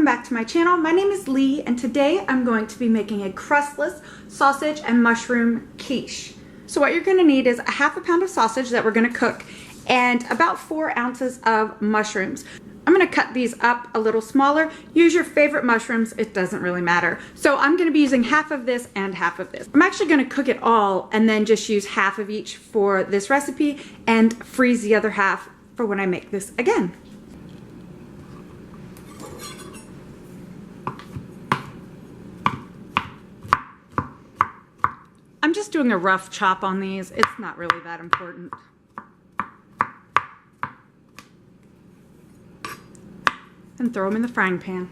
welcome back to my channel. My name is Lee and today I'm going to be making a crustless sausage and mushroom quiche. So what you're going to need is a half a pound of sausage that we're going to cook and about 4 ounces of mushrooms. I'm going to cut these up a little smaller. Use your favorite mushrooms, it doesn't really matter. So I'm going to be using half of this and half of this. I'm actually going to cook it all and then just use half of each for this recipe and freeze the other half for when I make this again. I'm just doing a rough chop on these. It's not really that important. And throw them in the frying pan.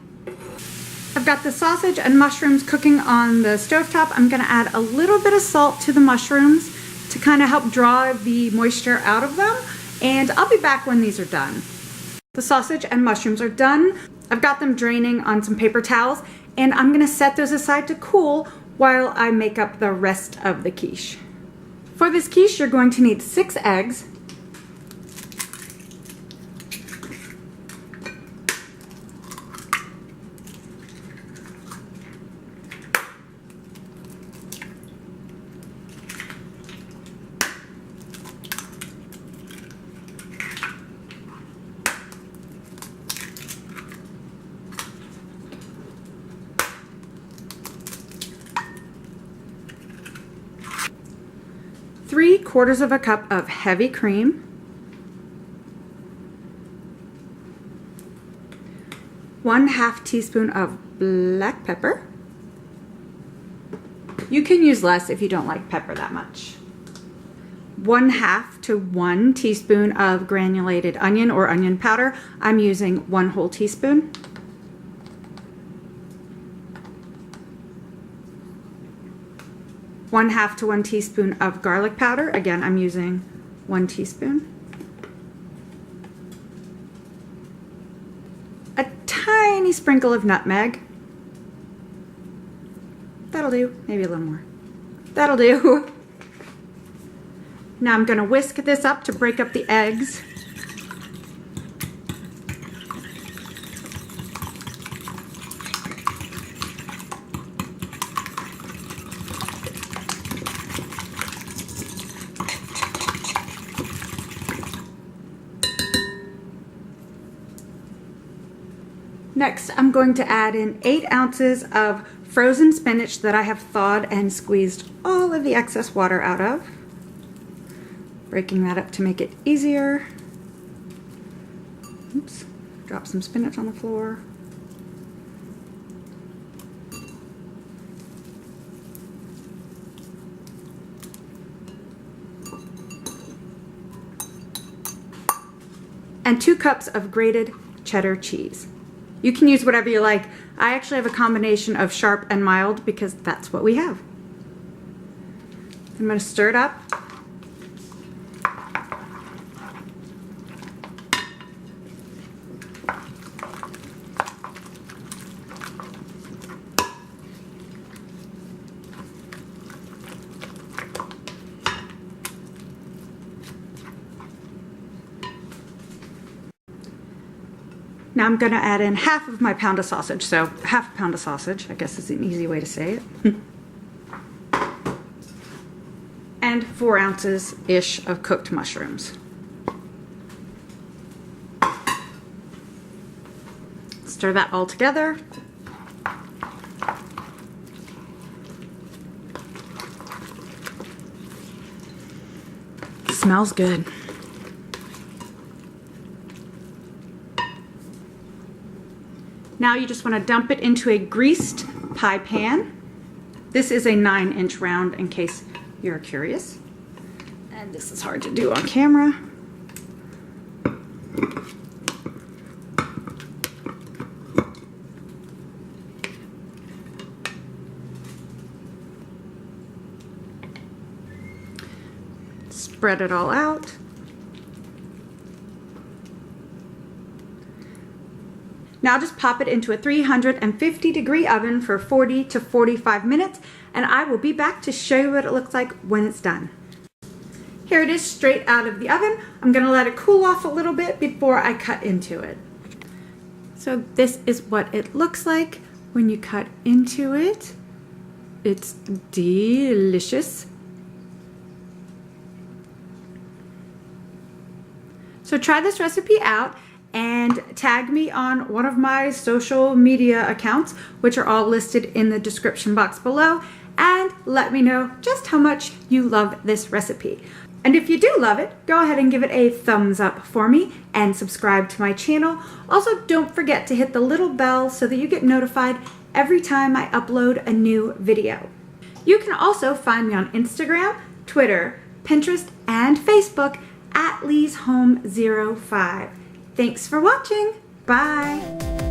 I've got the sausage and mushrooms cooking on the stovetop. I'm gonna add a little bit of salt to the mushrooms to kind of help draw the moisture out of them. And I'll be back when these are done. The sausage and mushrooms are done. I've got them draining on some paper towels and I'm gonna set those aside to cool while I make up the rest of the quiche. For this quiche, you're going to need 6 eggs, 3/4 cup of heavy cream, 1/2 teaspoon of black pepper. You can use less if you don't like pepper that much. 1/2 to 1 teaspoon of granulated onion or onion powder. I'm using 1 whole teaspoon. 1/2 to 1 teaspoon of garlic powder. Again, I'm using 1 teaspoon. A tiny sprinkle of nutmeg. That'll do, maybe a little more. That'll do. Now I'm gonna whisk this up to break up the eggs. Next, I'm going to add in 8 ounces of frozen spinach that I have thawed and squeezed all of the excess water out of. Breaking that up to make it easier. Oops, drop some spinach on the floor. And 2 cups of grated cheddar cheese. You can use whatever you like. I actually have a combination of sharp and mild because that's what we have. I'm going to stir it up. Now I'm going to add in half of my pound of sausage, so half a pound of sausage, I guess is an easy way to say it. And 4 ounces-ish of cooked mushrooms. Stir that all together. Smells good. Now you just want to dump it into a greased pie pan. This is a 9-inch round in case you're curious. And this is hard to do on camera. Spread it all out. Now just pop it into a 350-degree oven for 40 to 45 minutes, and I will be back to show you what it looks like when it's done. Here it is straight out of the oven. I'm gonna let it cool off a little bit before I cut into it. So this is what it looks like when you cut into it. It's delicious. So try this recipe out and tag me on one of my social media accounts, which are all listed in the description box below, and let me know just how much you love this recipe. And if you do love it, go ahead and give it a thumbs up for me and subscribe to my channel. Also, don't forget to hit the little bell so that you get notified every time I upload a new video. You can also find me on Instagram, Twitter, Pinterest, and Facebook at Lee's Home 05. Thanks for watching. Bye.